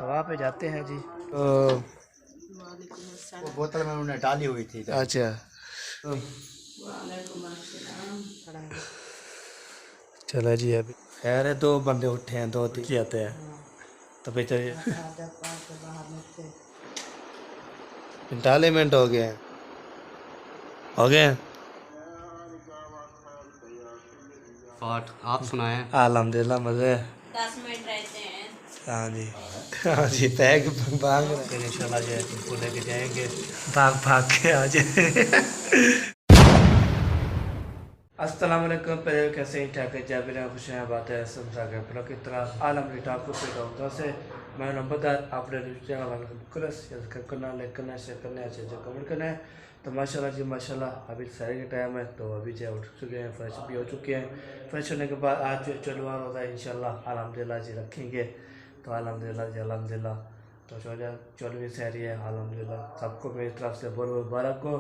तो वहाँ पे जाते हैं जी। तो वो बोतल में उन्होंने डाली हुई थी। अच्छा चलो जी। अभी खैर है, 2 बंदे उठे हैं, 2 तीन आते हैं तो फिर चलिए 45 मिनट हो गए हैं, हो गए हैं। पाठ आप सुनाएं। अल्हम्दुलिल्लाह मज़े। 10 मिनट रहते हैं। हाँ जी, हाँ जी, पैक भाग रहे हैं इंशाल्लाह जो है तुमको लेके जाएंगे, भाग भाग के आ जाए। अस्सलाम वालेकुम। पहले कैसे ही ठाक है जब बिना खुश हैं बात है समझा गया फिर की तरह आलम रिटा को पेड़ होता से मैं नंबरदार आपने चैनल वाले को क्रस करना लाइक करना शेयर करना अच्छे अच्छे कमेंट करना है। तो माशाल्लाह जी माशाल्लाह अभी सारे के टाइम है तो अभी जो उठ चुके हैं, फ्रेश भी हो चुके हैं। फ्रेश होने के बाद आज जो चलवा होता है इंशाल्लाह अल्हम्दुलिल्लाह जी रखेंगे। तो अल्हम्दुलिल्लाह जी अल्हम्दुलिल्लाह। तो 14वीं सहरी है अल्हम्दुलिल्लाह, सबको मेरी तरफ से बहुत बहुत मुबारक हो।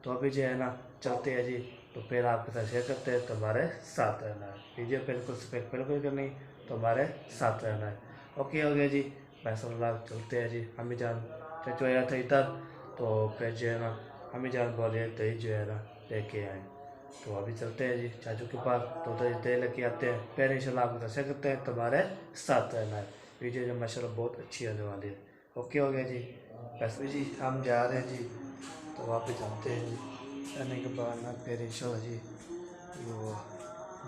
तो अभी जो है ना चलते हैं जी। तो फिर आपके साथ शेयर करते हैं, तो हमारे साथ रहना है। वीडियो बिल्कुल स्पेक बिल्कुल करनी तो हमारे साथ रहना है। ओके हो गया जी, पैसा चलते हैं जी। हमें जान चचो आया था इधर तो फिर जो है ना हमें जान बोले दही जो है ना लेके आए। तो अभी चलते हैं जी चाचू के पास, तो दही लेके आते हैं। फिर इंशाल्लाह आपके साथ शेयर करते हैं, तो हमारे साथ रहना है। वीडियो जो माशाल्लाह बहुत अच्छी होने वाली है। ओके हो गया जी, वैसे भी जी हम जा रहे हैं जी। तो वापस जाते हैं जी, जाने के बाद ना फिर इंशाल्लाह जी वो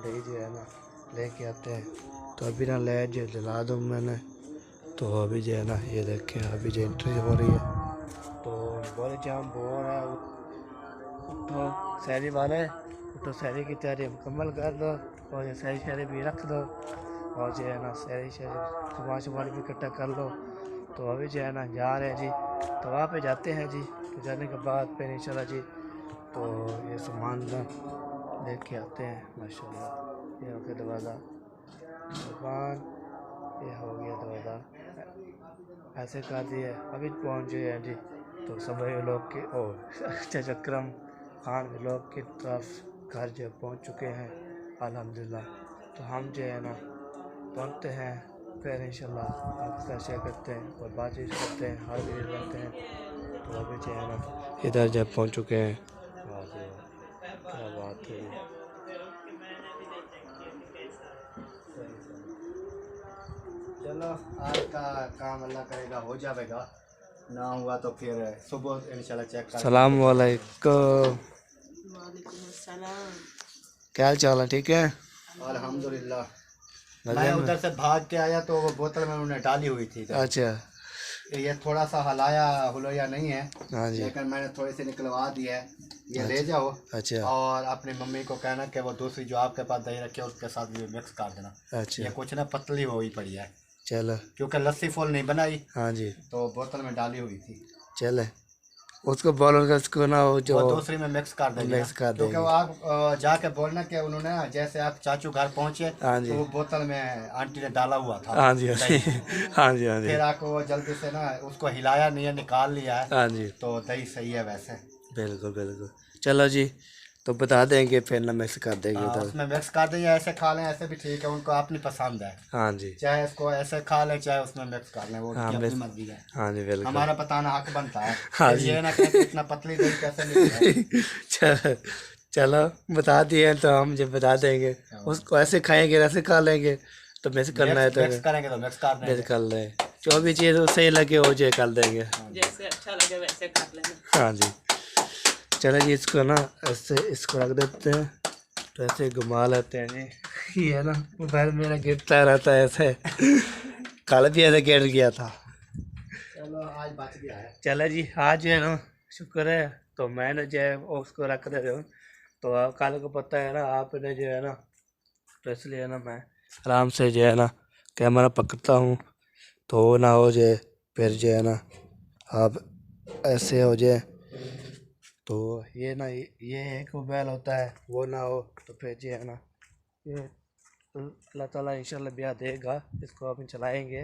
दही जो है ना लेके आते हैं। तो अभी ना ले जो जला दूँ मैंने। तो अभी जो है ना ये देखें अभी जो एंट्री हो रही है तो बोले जाम बोल रहा है उठो शहरी वाले, उठो शहरी की तैयारी मुकम्मल कर दो और ये शहरी शहरी भी रख दो और जो है ना शहरी शहरी सामान भी इकट्ठा कर लो। तो अभी जो है ना जा रहे हैं जी। तो वहाँ पे जाते हैं जी। तो जाने के बाद फिर इंशाल्लाह जी तो ये सामान ना लेके आते हैं माशाल्लाह। ये हो गया दरवाज़ा दुकान, ये हो गया दरवाज़ा ऐसे कर दिए। अभी पहुँच गए हैं जी। तो सभी लोग के और चक्रम खान लोग की तरफ घर जो पहुँच चुके हैं अल्हम्दुलिल्लाह। तो हम जो है ना पहुँचते हैं फिर इंशाल्लाह आपके साथ शेयर करते हैं और बातचीत करते हैं, हर वीडियो करते हैं। तो अभी जो है ना इधर जब पहुँच चुके हैं। क्या बात है, चलो आज का काम अल्लाह करेगा हो जाएगा, ना हुआ तो फिर सुबह इंशाल्लाह चेक कर। सलाम वालेकुम, वालेकुम अस्सलाम। क्या हाल चाल है? ठीक है अल्हम्दुलिल्लाह। मैं मज़े में? उधर से भाग के आया तो वो बोतल में उन्होंने डाली हुई थी। अच्छा ये थोड़ा सा हलाया हुलाया नहीं है, हाँ जी, लेकिन मैंने थोड़ी सी निकलवा दी है। ये ले अच्छा जाओ अच्छा और अपनी मम्मी को कहना कि वो दूसरी जो आपके पास दही रखी है उसके साथ भी मिक्स कर देना। अच्छा ये कुछ ना पतली हुई पड़ी है चलो क्योंकि लस्सी फुल नहीं बनाई हाँ जी तो बोतल में डाली हुई थी। चले उसको बोलो कि उसको ना वो जो वो दूसरी में मिक्स कर देंगे ना, मिक्स कर क्योंकि वो देंगे। आप जाके बोलना कि उन्होंने ना जैसे आप चाचू घर पहुंचे हाँ तो जी वो बोतल में आंटी ने डाला हुआ था हाँ जी हाँ जी दही। हाँ जी हाँ जी फिर आपको वो जल्दी से ना उसको हिलाया नहीं है, निकाल लिया है हाँ जी तो दही सही है वैसे। बिल्कुल बिल्कुल। चलो जी तो बता देंगे फिर ना मिक्स कर देंगे हाँ उधर। उसमें मिक्स कर देंगे, ऐसे खा लें ऐसे भी ठीक है, उनको अपनी पसंद है। हाँ जी चाहे इसको ऐसे खा लें चाहे उसमें मिक्स कर लें, वो हाँ उनकी अपनी मिक्स मर्जी है। हाँ जी बिल्कुल हमारा बताना हक बनता है। हाँ फिर जी ये ना कहें कि इतना पतली दही कैसे निकला। चलो चलो बता दिए तो हम जब बता देंगे उसको ऐसे खाएंगे ऐसे खा लेंगे। तो मिक्स करना है तो मिक्स करेंगे तो मिक्स कर मिक्स देंगे। कर लें, जो भी चीज़ सही लगे वो जो कर देंगे। जैसे अच्छा लगे वैसे कर लेना। हाँ जी चलो जी इसको ना ऐसे इसको रख देते हैं तो ऐसे घुमा लेते हैं जी। ये ना मोबाइल मेरा गिरता रहता है ऐसे, कल भी ऐसे गिर गया था। चलो आज बच गया है। चलो जी आज जो है ना शुक्र है तो मैंने जो है वो उसको रख दे रहे हो। तो कल को पता है ना आपने जो है ना तो इसलिए ना मैं आराम से जो है ना कैमरा पकड़ता हूँ तो वो ना हो जाए, फिर जो है ना आप ऐसे हो जाए तो ये ना ये एक मोबाइल होता है वो ना हो तो फिर जो है ना ये अल्लाह ताला इंशाल्लाह ब्याह देगा। इसको अपन चलाएंगे,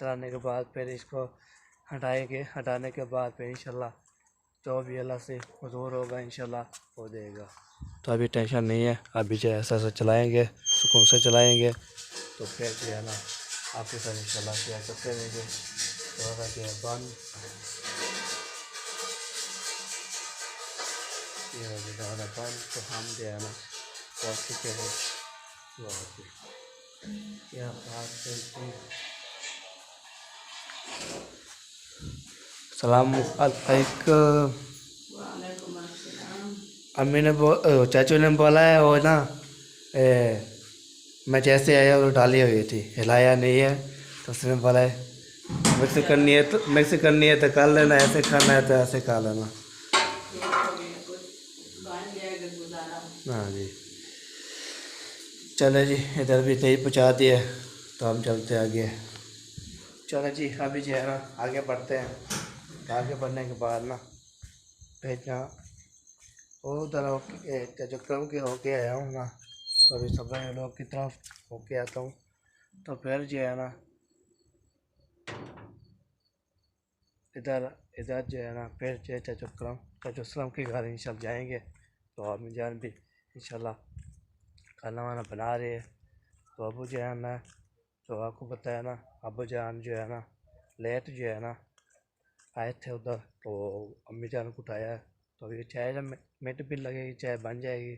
चलाने के बाद फिर इसको हटाएंगे, हटाने के बाद फिर इंशाल्लाह जो भी अल्लाह से मंजूर होगा इंशाल्लाह वो देगा। तो अभी टेंशन नहीं है, अभी जो ऐसा ऐसा चलाएंगे सुकून से चलाएंगे तो फिर जो है ना आपके साथ इंशाल्लाह शेयर करते रहेंगे। दरवाज़ा जो है बंद। ये हो गया दरवाज़ा बंद। तो हम जो है ना पहुँच चुके हैं वहाँ पे। क्या बात है। सलाम अलैकुम। वालेकुम अस्सलाम। अम्मी ने चाचू ने बोला है वो ना मैं जैसे आया वो डाली हुई थी, हिलाया नहीं है। तो उसने बोला है मिक्स करनी है तो कर लेना, ऐसे खाना है तो ऐसे खा लेना। कुछ बन जाएगा गुजारा। हाँ जी, चलो जी, इधर भी दही पहुँचा दिए तो हम चलते आगे। चलो जी, अभी जो है ना आगे बढ़ते हैं। तो आगे बढ़ने के बाद ना भेजना वो उधर जो क्रम के होके आया हूँ ना, तो अभी सब लोग की तरफ होके आता हूँ। तो फिर जो है ना इधर इधर जो है ना फिर जो चचुक्रम के घर इंशाल्लाह जाएंगे। तो अम्मी जान भी इंशाल्लाह खाना वाना बना रहे हैं। तो अबू जान है, तो आपको पता है ना, अबू जान जो है ना लेट जो है ना आए थे उधर, तो अम्मी जान को उठाया। तो अभी चाय जब मिनट भी लगेगी, चाय बन जाएगी।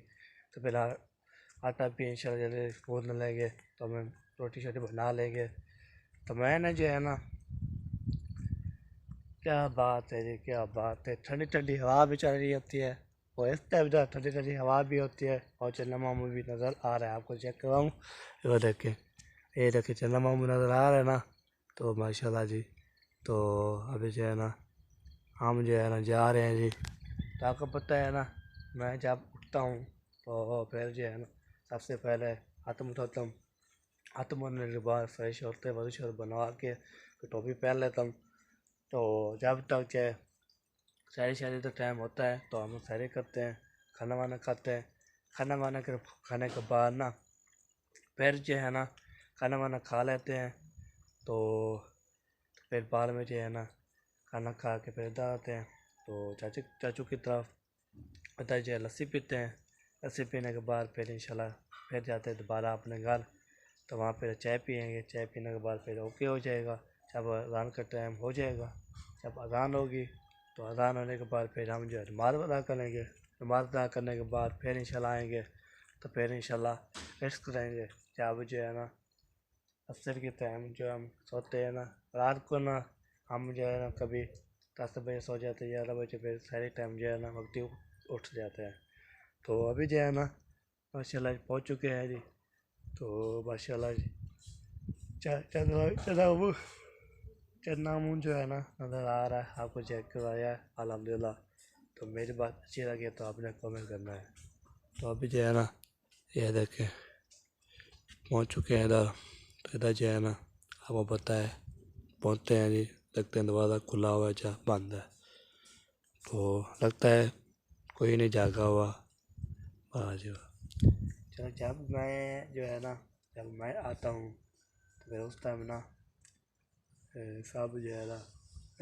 तो फिलहाल आटा भी इंशाल्लाह जल्दी गूँद लेंगे, तो मैं रोटी शोटी बना लेंगे। तो मैंने जो है ना, क्या बात है जी, क्या बात है। ठंडी ठंडी हवा भी चल रही होती है, और इस टाइम जो ठंडी ठंडी हवा भी होती है, और चन्ना मामू भी नज़र आ रहा है। आपको चेक कराऊँ, ये देखें, ये देखें चन्ना मामू नज़र आ रहा है ना। तो माशाल्लाह जी, तो अभी जो है ना हम जो है ना जा रहे हैं जी। तो आपको पता है ना, मैं जब उठता हूँ तो फिर जो है ना सबसे पहले हाथ उठाता हूँ। हाथ मुँहने के बाद फ्रेश होते वजू शरू बनवा के फिर टोपी पहन लेता हूँ। तो जब तक जो है शहरी शहरी तो टाइम होता है, तो हम सैरी करते हैं, खाना वाना खाते हैं। खाना वाना खाने के बाद ना फिर जो है ना खाना वाना खा लेते हैं। तो फिर बाद में जो है ना खाना खा के फिर इधर आते हैं। तो चाचू की तरफ इधर जो है लस्सी पीते हैं। लस्सी पीने के बाद फिर इंशाल्लाह फिर जाते हैं दोबारा अपने घर। तो वहाँ पर चाय पियेंगे, चाय पीने के बाद फिर ओके हो जाएगा। जब अज़ान का टाइम हो जाएगा, जब अज़ान होगी, तो अज़ान होने के बाद फिर हम जो है नमाज़ अदा करेंगे। नमाज़ अदा करने के बाद फिर इंशाल्लाह आएंगे। तो फिर इंशाल्लाह रेस्ट करेंगे। जब जो है ना असर के टाइम जो हम सोते हैं ना, रात को ना हम जो है ना कभी 10 बजे सो जाते हैं, 11 बजे, फिर सारे टाइम जो है ना वक्त ही उठ जाते हैं। तो अभी जो है ना माशाल्लाह पहुँच चुके हैं जी। तो माशाल्लाह जी चन्ना मुँह जो है ना नज़र आ रहा है, आपको चेक करवाया है अल्हम्दुलिल्लाह। तो मेरी बात अच्छी लगी तो आपने कमेंट करना है। तो अभी जो है ना ये देखें पहुँच चुके हैं इधर। तो इधर जो है ना आपको पता है पहुँचते हैं जी, लगते हैं दरवाज़ा खुला हुआ है, चाहे बंद है। तो लगता है कोई नहीं जागा हुआ। वाह जी वाह। चलो जब मैं जो है ना जब मैं आता हूँ तो फिर उस टाइम ना सब जो है ना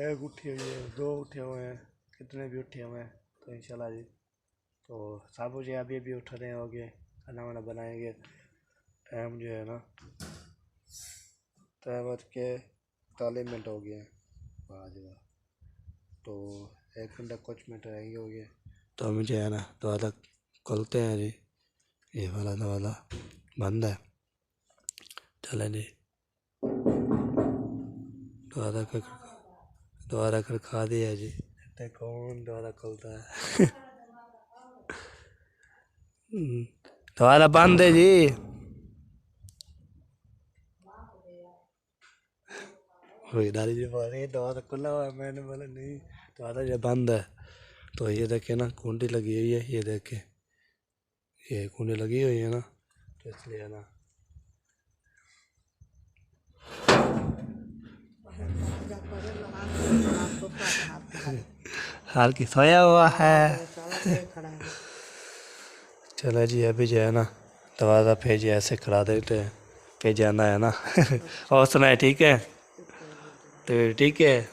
एक उठी हुई है, 2 उठे हुए हैं, कितने भी उठे हुए हैं। तो इंशाल्लाह जी तो सब जो है अभी अभी उठ रहे होंगे, खाना वाना बनाएंगे। टाइम जो है ना 3:41 हो गए हैं। वाह जी वाह। तो 1 घंटा कुछ मिनट रहेंगे हो गए। तो हम जो है ना दरवाज़ा खोलते हैं जी। ये वाला दरवाज़ा बंद है। चलें जी, दोबारा कर खा दिया जी। देखते कौन दोबारा खोलता है। दोबारा बंद है जी। वही दादी जी बोल रही है दोबारा खुला हुआ है, मैंने बोला नहीं दोबारा ये बंद है। तो ये देखे ना कुंडी लगी हुई है, ये देखे ये कुंडी लगी हुई है ना, तो इसलिए ना हाल की सोया हुआ है। चलो जी अभी जो है ना दरवाज़ा फिर जी ऐसे करा देते हैं, फिर जाना है ना। और सुनाए ठीक है, तो ठीक है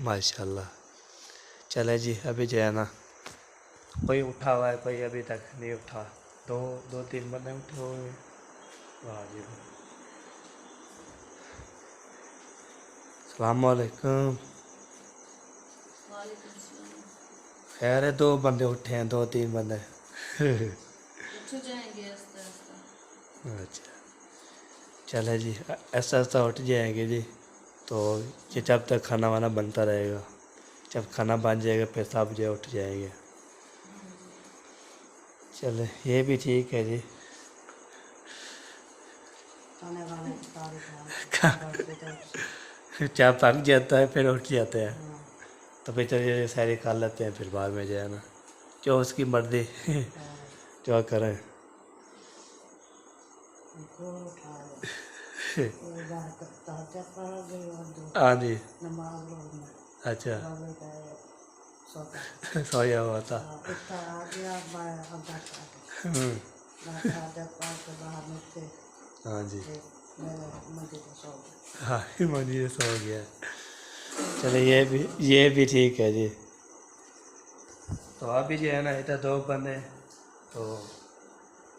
माशाल्लाह। चले जी अभी जो है ना कोई उठा हुआ है, कोई अभी तक नहीं उठा। 2-3 बंदे उठे हुए हैं। वाह जी वाह। सलामुअलैकुम। खैर है, 2 बंदे उठे हैं, 2-3 बंदे। उठ जाएंगे आस्ते आस्ते। अच्छा, चले जी, ऐसा ऐसा उठ जाएंगे जी। तो ये जब तक खाना वाना बनता रहेगा, जब खाना बन जाएगा फिर सब जो उठ जाएंगे। चले, ये भी ठीक है जी। खाने वाने की तारीफ चाय पक जाता है फिर उठ जाते हैं। तो फिर चलिए सैरी कर लेते हैं, फिर बाद में जो है ना, जो उसकी मर्जी जो करें। हाँ जी। अच्छा। सोया हुआ था। हम्म, हाँ जी। हाँ, मंदिर सो गया। चलिए, ये भी ठीक है जी। तो अभी जो है ना, इधर 2 बंदे, तो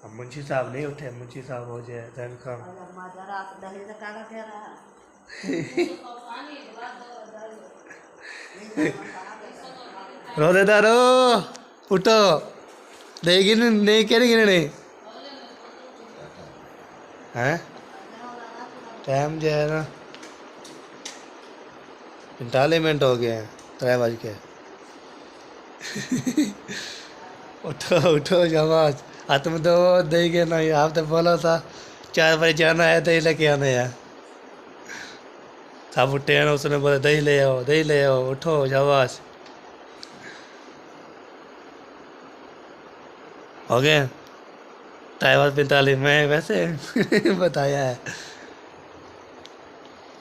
अब मुंशी साहब नहीं उठे, मुंशी साहब हो जाए दिन का। रोदेदारो उठो, देगी नहीं कह रही नहीं हैं। टाइम जो है ना 45 मिनट हो गए हैं, 3 बज के। उठो उठो शाबाश, हाथ में दो देंगे नहीं, आप तो बोला था 4 बजे जाना है, दही लेके आने हैं। सब उठे हैं, उसने बोला दही ले आओ, दही ले आओ, उठो शाबाश। हो गए 45 में वैसे बताया है।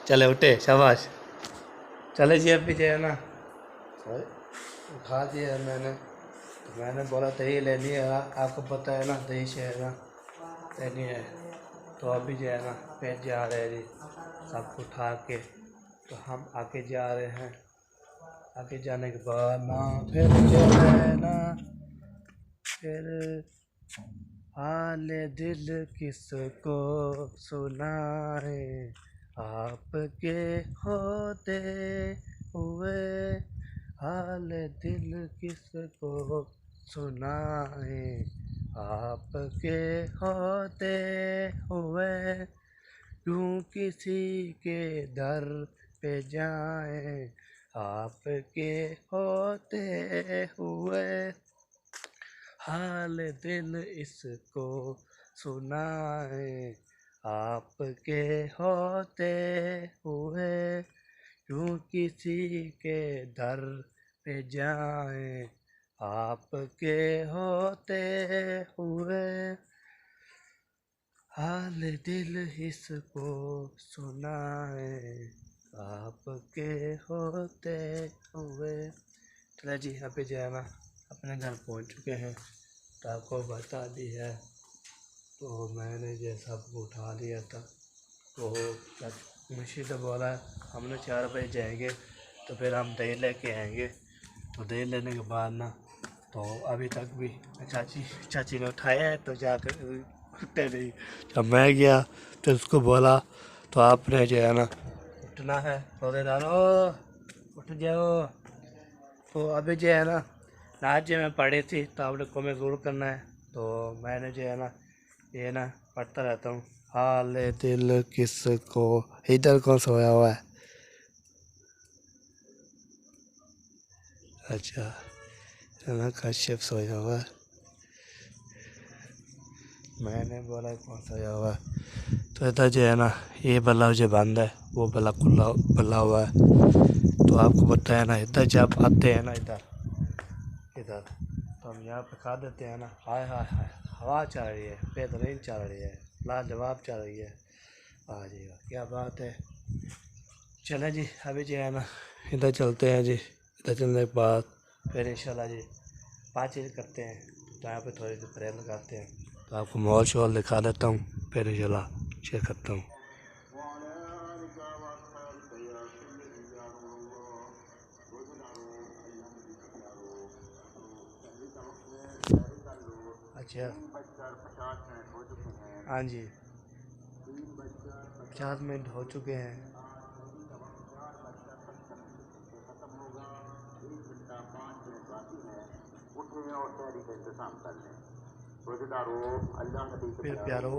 चले उठे शाबाश। चले जी, अभी जो है ना उठा दिया मैंने, तो मैंने बोला दही ले लिया, आपको पता है ना दही से है ना लेनी है। तो अभी जो है ना फिर जा रहे हैं जी, सबको उठा के, तो हम आके जा रहे हैं। आगे जाने के बाद ना फिर जो है ना, फिर हाल दिल किसको सुनाए, आपके होते हुए हाल दिल किसको सुनाए, आपके होते हुए यूं किसी के दर पे जाए, आपके होते हुए हाल दिल इसको सुनाए, आपके होते हुए यूं किसी के दर पे जाए, आपके होते हुए हाल दिल इसको सुनाए, आपके होते हुए। चला जी, अभी जो है ना अपने घर पहुंच चुके हैं, तो आपको बता दी है। तो मैंने जो सबको उठा लिया था, तो मुझे तो बोला हमने 4 बजे जाएंगे, तो फिर हम दही लेके आएंगे। तो दही लेने के बाद ना, तो अभी तक भी चाची ने उठाया है, तो जाकर उठे नहीं। जब मैं गया तो उसको बोला, तो आपने जो है ना उठना है, रोदेदारो उठ जाओ। तो अभी जो है ना नाच जो मैं पढ़ी थी, तो आपने कमेंट ज़रूर करना है। तो मैंने जो है ना ये ना पढ़ता रहता हूँ, हाल दिल किसको। इधर कौन सोया हुआ है? अच्छा, ना कश्यप सोया हुआ है। मैंने बोला कौन सोया हुआ है। तो इधर जो है ना ये बल्ला जो बंद है, वो बल्ला खुला बल्ला हुआ है। तो आपको पता है ना, इधर जब आते हैं ना, इधर इधर तो हम यहाँ पे खा देते हैं ना, हाय हाय हाय, हवा चल रही है, बेहतरीन चल रही है, लाजवाब चल रही है। आ जाइएगा, क्या बात है। चलें जी, अभी जो है ना इधर चलते हैं जी। इधर चलने के बाद फिर इंशाल्लाह जी बातचीत करते हैं। तो यहाँ पे थोड़ी सी प्रेयर लगाते हैं, तो आपको माहौल शोल दिखा देता हूँ, फिर इंशाल्लाह शेयर करता हूँ। अच्छा, हाँ जी, 50 मिनट हो चुके हैं। फिर प्यारो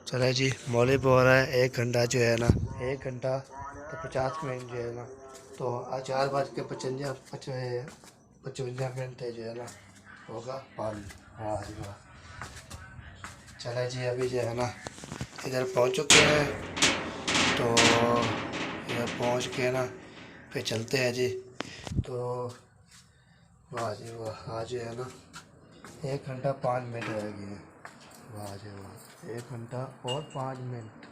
चले जी मौली बोल रहा है 1 घंटा जो है ना 1 घंटा तो 50 मिनट जो है ना तो 4:55 जो है ना होगा पानी। हाँ जी वाह। चले जी अभी जो है ना इधर पहुंच चुके हैं तो इधर पहुंच के ना फिर चलते हैं जी। तो वाह जी वाह आज जो है ना 1 घंटा 5 मिनट रह गए हैं। वाह जी वाह 1 घंटा और 5 मिनट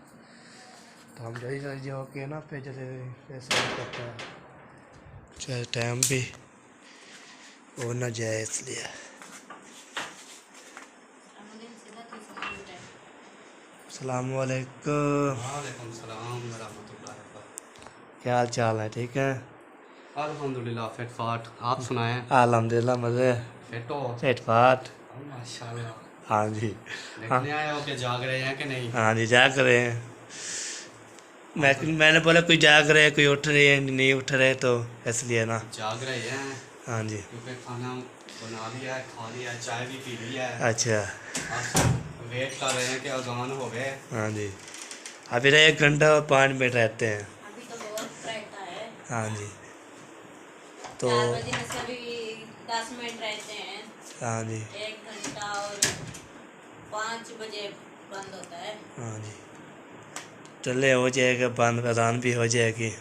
तो हम जल्दी जल्दी होके ना फिर जल्दी सफर करते हैं चाहे टाइम भी हो ना जाए इसलिए। अस्सलामुअलैकुम। वालेकुम सलाम व रहमतुल्लाहि व बरकातहू। क्या हाल चाल है? ठीक है अल्हम्दुलिल्लाह फिट फाट। आप सुनाएं? अल्हम्दुलिल्लाह मज़े फिट हो? सेठ फाट। माशाल्लाह। हाँ जी हाँ देखने आए हो कि जाग रहे हैं कि नहीं? हाँ जी जाग रहे हैं। मैंने बोला कोई जाग रहे कोई उठ रहे हैं नहीं उठ रहे तो इसलिए ना जाग रहे हैं हाँ जी क्योंकि खाना बना लिया है, खा लिया है, चाय भी पी लिया है। अच्छा अब वेट कर रहे हैं कि अजान हो गए। हाँ जी अभी तो 1 घंटा और 5 मिनट रहते हैं। अभी तो बहुत रहता है। हाँ जी तो 4 बजे से भी 10 मिनट रहते हैं। हाँ जी 1 घंटा और 5 बजे बंद होता है। हाँ जी चले हो जाएगा बंद अजान भी हो जाएगी।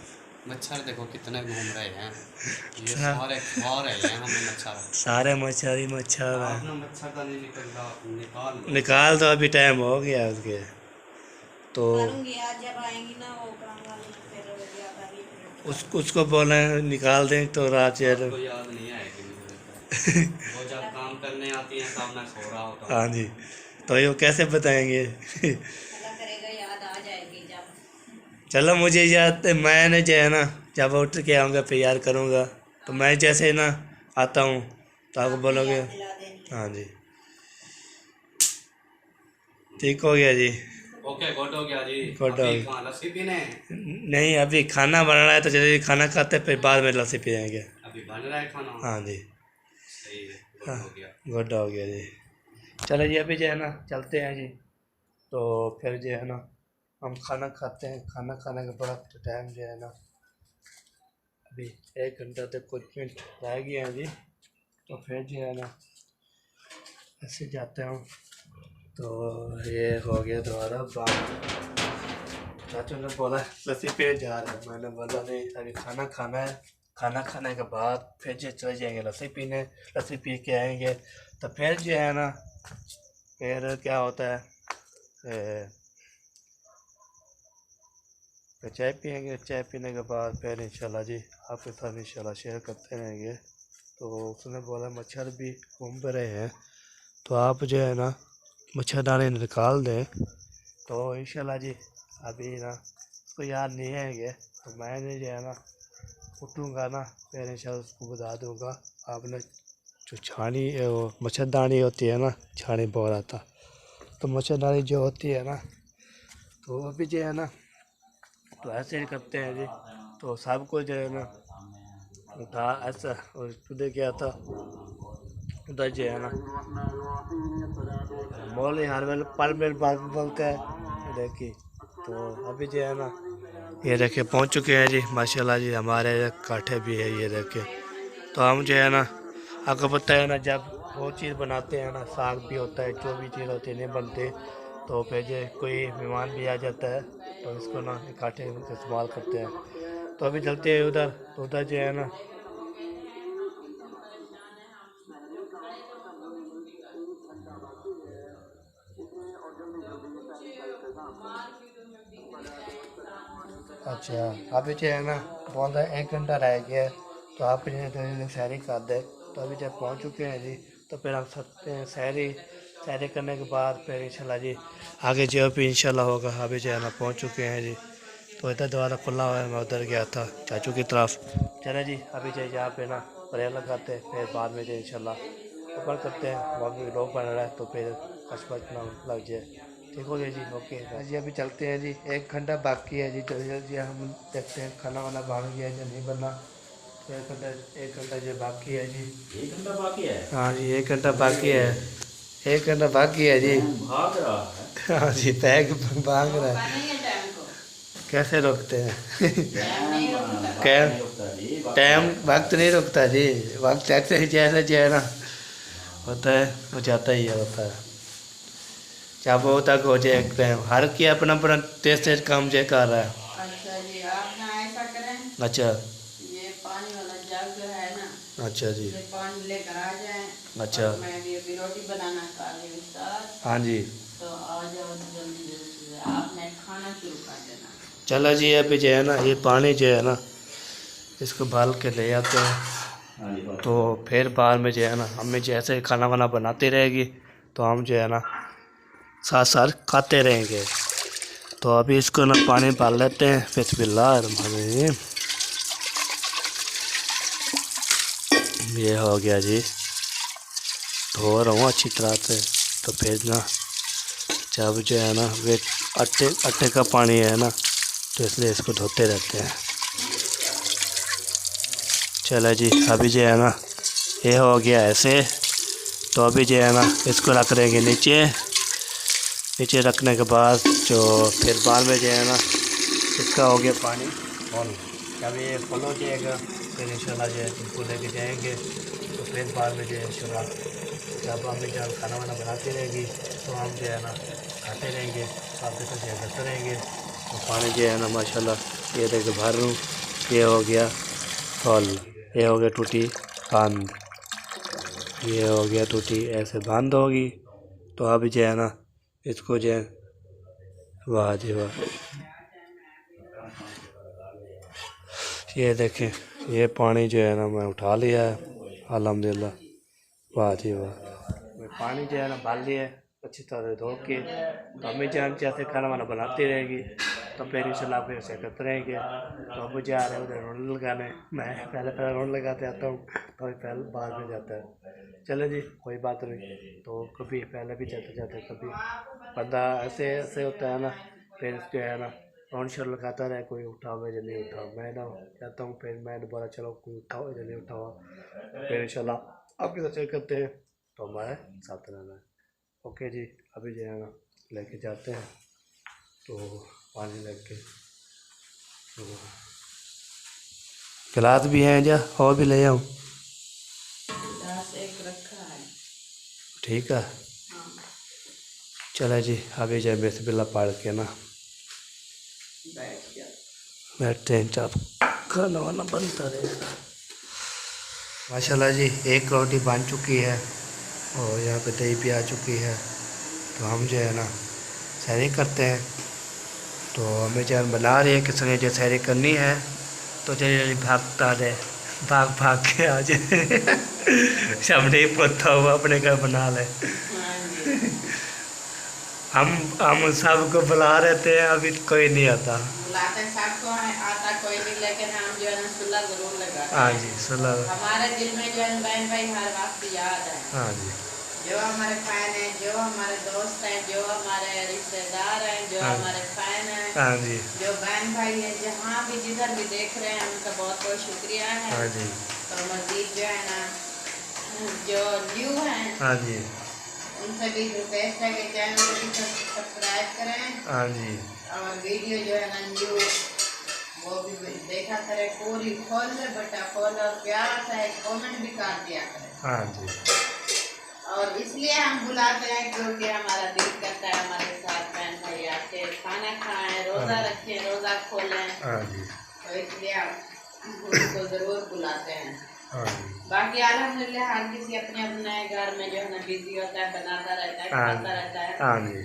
मच्छर देखो कितने घूम रहे हैं। ये अच्छा। सारे खा रहे हैं हमें मच्छर। सारे मच्छर ही मच्छर हैं। आपने मच्छरदानी निकलता निकाल लो। निकाल दो अभी टाइम हो गया उसके तो करूंगी आज जब आएंगी ना वो काम वाली फिर याद आ गई उसको बोले निकाल दें तो रात चल। आपको याद नहीं आएगी मुझे लगता है। वो जब काम करने आती हैं तब मैं सो रहा होता हूँ। हाँ जी तो ये कैसे बताएंगे अल्लाह करेगा याद आ जाएगी जब। चलो मुझे याद मैंने जो है ना जब उठ के आऊँगा फिर याद करूँगा तो मैं जैसे ना आता हूँ तो आपको बोलोगे। याद दिला देनी। हाँ जी ठीक हो गया जी। ओके गुड हो गया जी। गुड हो अभी गया। कहाँ लस्सी पीने? नहीं अभी खाना बन रहा है तो जल्दी खाना खाते हैं, फिर बाद में लस्सी पी जाएंगे। अभी बन रहा है खाना? हाँ जी सही है गुड हाँ हो गया। गुड हो गया जी। चलो जी अभी जो है ना चलते हैं जी तो फिर जो है ना हम खाना खाते हैं। खाना खाने के बाद टाइम जो है ना अभी 1 घंटा तक कुछ मिनट रह गए हैं जी तो फिर जो है ना ऐसे जाते हैं तो ये हो गया दोबारा बात। चाचू ने बोला लस्सी पे जा रहा है मैंने बोला नहीं अभी खाना खाना है खाना खाने के बाद फिर जो चले जाएंगे लस्सी पीने लस्सी पी के आएंगे तो फिर जो है ना फिर क्या होता है फिर चाय पियेंगे। चाय पीने के बाद फिर इंशाल्लाह जी आपके साथ इंशाल्लाह शेयर करते रहेंगे। तो उसने बोला मच्छर भी घूम रहे हैं तो आप जो है ना मच्छरदानी निकाल दें तो इंशाल्लाह जी अभी ना उसको याद नहीं आएंगे तो मैंने जो है ना उठूँगा ना फिर इंशाल्लाह उसको बता दूँगा। आपने जो छानी वो मच्छरदानी होती है ना छानी बोल रहा था तो मच्छरदानी जो होती है ना तो अभी जो है ना तो ऐसे ही करते हैं जी तो सबको जो है ना उठा ऐसा और टुडे क्या था उधर जो है ना मॉल हर वेल पल में बात बोलता है देखिए तो अभी जो है ना ये देखिए पहुंच चुके हैं जी माशाल्लाह जी हमारे काठे भी है ये देखिए। तो हम जो है ना आपको पता है ना जब वो चीज़ बनाते हैं ना साग भी होता है जो भी चीज़ होती है नहीं बनते तो फिर जो कोई मेहमान भी आ जाता है तो इसको ना इकट्ठे इस्तेमाल करते हैं। तो अभी चलते हैं उधर तो उधर जो है ना अच्छा अभी जो है ना बहुत 1 घंटा रह गया है तो आप जो सैरी कर दे तो अभी जब पहुंच चुके हैं जी तो फिर हम सकते हैं सैरी सैरी करने के बाद फिर इंशाल्लाह जी आगे जो भी इंशाल्लाह होगा। अभी जो है ना पहुंच चुके हैं जी तो इधर दोबारा खुला हुआ है मैं उधर गया था चाचू की तरफ। चले जी अभी जो यहाँ पे ना प्रेयर लगाते हैं फिर बाद में जो इंशाल्लाह ऊपर करते हैं वहाँ भी लोग बन रहा है तो फिर कस्बत ना लग जाए ठीक हो गया जी, ओके जी। अभी चलते हैं जी, 1 घंटा बाकी है जी। जल्दी जल्दी हम देखते हैं खाना वाना बन गया या नहीं बना। तो 1 घंटा जो बाकी है जी। 1 घंटा बाकी है? हाँ जी, 1 घंटा बाकी है। 1 घंटा बाकी है जी। भाग रहा है। हाँ जी, पैक भाग रहा रोका है। नहीं है टाइम को। कैसे रोकते हैं? टाइम नहीं रोकता। कैम नहीं रुकता जी, वक्त टाइम लगता वक्त नहीं रुकता जी। वक्त ऐसे ही जैसे जो है ना होता है, वो जाता ही है, होता है। चाहे वो तक हो जाए एक टाइम, हर की अपना अपना तेज तेज काम जो कर रहा है। अच्छा जी, आप ना ऐसा करें, अच्छा ये पानी वाला जग जो है ना, अच्छा जी। ये पानी लेकर आ जाएं। अच्छा। और मैं भी अभी रोटी बनाना का स्टार्ट। हाँ जी, तो आ जाओ जल्दी जल्दी से, आपने खाना शुरू कर देना। चलो जी। अभी जो है ना ये पानी जो है ना इसको बाल के ले आते हैं। हाँ जी, बस। तो फिर बाद में जो है ना हमें जैसे खाना वाना बनाती रहेगी तो हम जो है ना साथ साथ खाते रहेंगे। तो अभी इसको ना पानी डाल लेते हैं। बिस्मिल्लाहिर्रहमानिर्रहीम। ये हो गया जी, धो रहा हूँ अच्छी तरह से। तो फिर ना जब जो है ना वे आटे का पानी है ना, तो इसलिए इसको धोते रहते हैं। चलो जी, अभी जो है ना ये हो गया ऐसे। तो अभी जो है ना इसको रख देंगे नीचे। नीचे रखने के बाद जो फिर बाद में जो है ना इसका हो गया पानी फुल। जब ये फुल हो जाएगा फिर इंशाल्लाह जो है इसको लेके जाएंगे। तो फिर बाद में जो है इंशाल्लाह जब हमें जब खाना वाना बनाती रहेगी तो हम जो है ना खाते रहेंगे, साथ साथ जो करते रहेंगे। तो पानी जो है ना माशाल्लाह ये देखो भर लूँ। ये हो गया फुल, ये हो गया टूटी बंद, ये हो गया टूटी ऐसे बंद होगी। तो अभी जो है ना इसको जो है, वाह जी वाह, ये देखें ये पानी जो है ना मैं उठा लिया है अल्हम्दुलिल्लाह। वाह जी वाह, पानी जो है ना डाल लिया है अच्छी तरह धो के। तो अम्मी जान जैसे खाना वाना बनाती रहेगी तो फिर इंशाल्लाह फिर से करते रहेंगे। तो अब जा रहे हैं उधर रोने लगाने। मैं पहले रोने लगाते आता हूँ तो पहले बाद में जाता है। चले जी, कोई बात नहीं। तो कभी पहले भी जाते जाते कभी बंदा ऐसे ऐसे होता है ना, फिर जो है ना रोन शोर लगाता रहे, कोई उठाओ या नहीं उठाओ। मैं ना कहता हूँ, फिर मैंने बोला चलो कोई उठाओ या नहीं उठाओ। फिर इंशाल्लाह आपके साथ चेक करते हैं तो हमारे साथ रहना है। ओके जी, अभी जो है ना लेके जाते हैं। तो पानी लेके तो गिलास भी हैं जा, और भी ले आऊँ? गिलास एक रखा है। ठीक है, हाँ, चला जी। अभी जाए बिस्मिल्लाह पढ़ के ना बैठ जाओ। बैठते हैं, चाप खाना वाना बनता रहेगा। माशाल्लाह जी, एक रोटी बन चुकी है और यहाँ पे दही भी आ चुकी है। तो हम जो है ना सैरी करते हैं। तो हमें जान बना रही है किसने जो सैरी करनी है तो जल्दी जल्दी भागता रहे, भाग भाग के आ जाए। सामने ही पोता हुआ अपने घर बना ले। हाँ जी, हम सबको बुला रहे थे, अभी कोई नहीं आता। बुलाते सबको है, आता कोई नहीं, लेकिन हम जो है ना सुलह जरूर लगाते हाँ हैं। जी, सुलह। हमारे दिल में जो है ना बहन भाई हर वक्त याद है। हाँ जी, जो हमारे फैन हैं, जो हमारे दोस्त हैं, जो हमारे रिश्तेदार हैं, जो हाँ। हमारे फैन हैं, हाँ जी, जो बहन भाई हैं, जहाँ भी जिधर भी देख रहे हैं उनका बहुत बहुत शुक्रिया है। हाँ जी, तो मजीद जो है ना जो न्यू हैं हाँ जी, उनसे भी रिक्वेस्ट है कि चैनल को भी सब्सक्राइब करें हाँ जी, और वीडियो जो है ना न्यू वो भी देखा करें, पूरी खोल बटा खोल और प्यार से एक कमेंट भी कर दिया करें। हाँ जी, और इसलिए हम बुलाते हैं क्योंकि हमारा दिल करता है हमारे साथ बहन भाई आके खाना खाएं, रोज़ा रखें, रोज़ा खोलें। हाँ जी, तो इसलिए हम उनको ज़रूर बुलाते हैं। हाँ जी, बाकी अल्हम्दुलिल्लाह हर किसी अपने अपने घर में जो है ना बिजी होता है, बनाता रहता है, खाता रहता है। हाँ जी,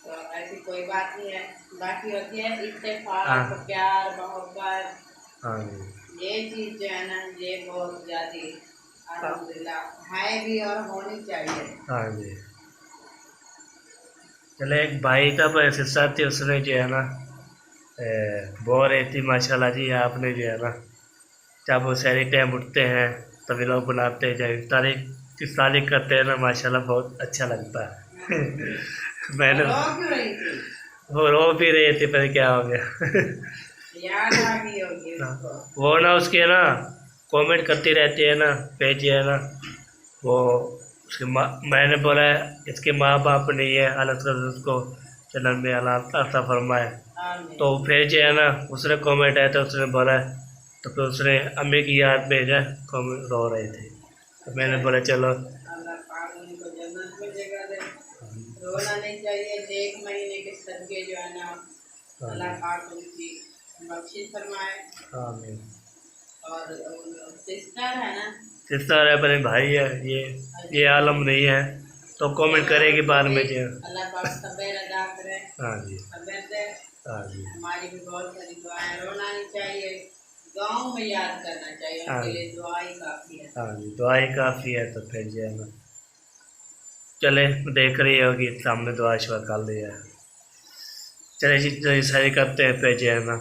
तो ऐसी कोई बात नहीं है। बाकी होती है इत्तेफाक, हाँ। प्यार, मोहब्बत, हाँ जी, ये चीज़ जो है ना ये बहुत ज़्यादा अल्हम्दुलिल्लाह है भी और होनी चाहिए। हाँ जी। चले, एक भाई का सिस्टर थी, उसने जो है ना बोल रही थी माशाल्लाह जी आपने जो है ना जब वो सारे टाइम उठते हैं तभी लोग बनाते हैं, जब तारीख करते हैं ना माशाल्लाह बहुत अच्छा लगता है। मैंने रो क्यों रही थी? वो रो भी रही थी, पता क्या हो गया। याद आ गई होगी उसको। वो ना उसके ना कमेंट करती रहती है ना, पेज है ना, वो उसके मैंने बोला इसके माँ बाप नहीं है, अल्लाह ताला उसको जन्नत में अल्लाह अता फरमाए। आमीन। तो फिर जो है ना उसने कमेंट आया तो उसने बोला, तो फिर उसने अम्मी की याद में जो कमेंट रो रहे थे, तो मैंने बोला चलो। अल्लाह पाक उनको जन्नत में जगह दे। रोना नहीं चाहिए। 1 महीने के सदके जो है ना, अल्लाह पाक उनकी बख्शिश फरमाए। आमीन। और सिस्टर है ना, सिस्टर है, अपने भाई है, ये आलम नहीं है, तो कमेंट करेगी बाद में जो। अल्लाह पाक सब्र अदा करे। हाँ जी, सब्र दे। हाँ जी, हमारी भी बहुत सारी दुआएं। रोना नहीं चाहिए, गाँव में याद करना चाहिए, उनके लिए दुआ ही काफी है। हाँ जी, दुआई काफ़ी है। तो फिर जो है ना, चले देख रही होगी सामने दुआ शुआ कर लिया है। चले जी जो सही करते हैं, फिर जो है ना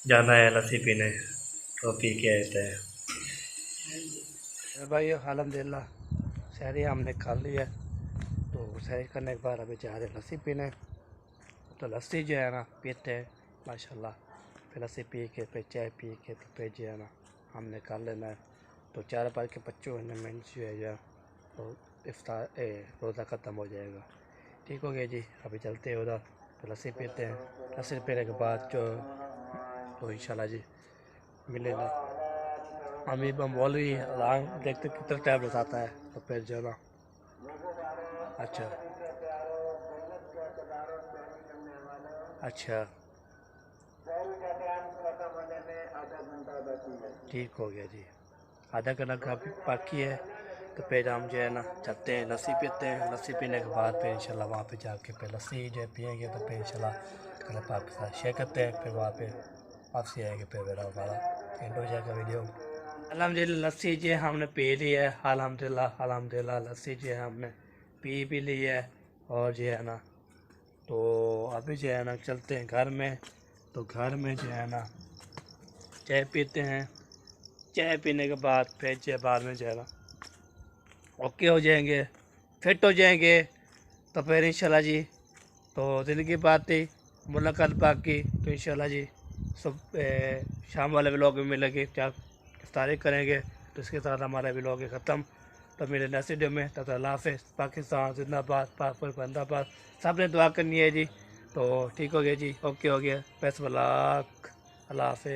जाना है लस्सी पीने, तो पी के आते हैं। भाई अल्हम्दुलिल्लाह शहरी हमने कर लिया है, तो सही करने के बाद अभी जा रहे हैं लस्सी पीने। तो लस्सी जो है ना पीते हैं माशाल्लाह, फिर लस्सी पी के फिर चाय पी के तो फिर जो है ना हमने कर लेना है। तो 4:55 मिनट जो है तो इफ्तार रोज़ा ख़त्म हो जाएगा। ठीक हो गया जी, अभी चलते हैं उधर, तो लस्सी पीते हैं। लस्सी पीने के बाद जो तो इंशाल्लाह जी मिलेगा। अभी हम मौलवी अलार्म देखते कितना टाइम बताता है, तो फिर जो है ना। अच्छा अच्छा, ठीक हो गया जी, आधा घंटा का बाकी है। तो फिर हम जो है ना चलते हैं, लस्सी पीते हैं। लस्सी पीने के बाद फिर इंशाल्लाह वहाँ पे जाके फिर लस्सी जो है पिएंगे, तो फिर इंशाल्लाह कल पाक के साथ शेयर करते हैं। फिर वहाँ पे वापसी आएंगे, फिर मेरा हमारा एंड हो जाएगा वीडियो। अल्हम्दुलिल्लाह लस्सी जो है हमने पी ली है। अल्हम्दुलिल्लाह अल्हम्दुलिल्लाह लस्सी जो है हमने पी भी ली है। और जो है ना तो अभी जो है ना चलते हैं घर में। तो घर में जो है ना चाय पीते हैं। चाय पीने के बाद फिर जो बाद में जो है ना ओके हो जाएंगे, फिट हो जाएंगे। तो फिर इंशाल्लाह जी तो ज़िंदगी बातें मुलाकात बाकी। तो इंशाल्लाह जी सब शाम वाले व्लॉग में मिलेंगे, क्या इफ्तारी करेंगे। तो इसके साथ हमारा व्लॉग है ख़त्म। तो मेरे नेक्स्ट वीडियो में तब तक अल्लाह हाफ़िज़। पाकिस्तान जिंदाबाद, पाक बंदाबाद। सब ने दुआ करनी है जी। तो ठीक हो गया जी, ओके हो गया, बेस्ट ऑफ लक, अल्लाह हाफ़िज़।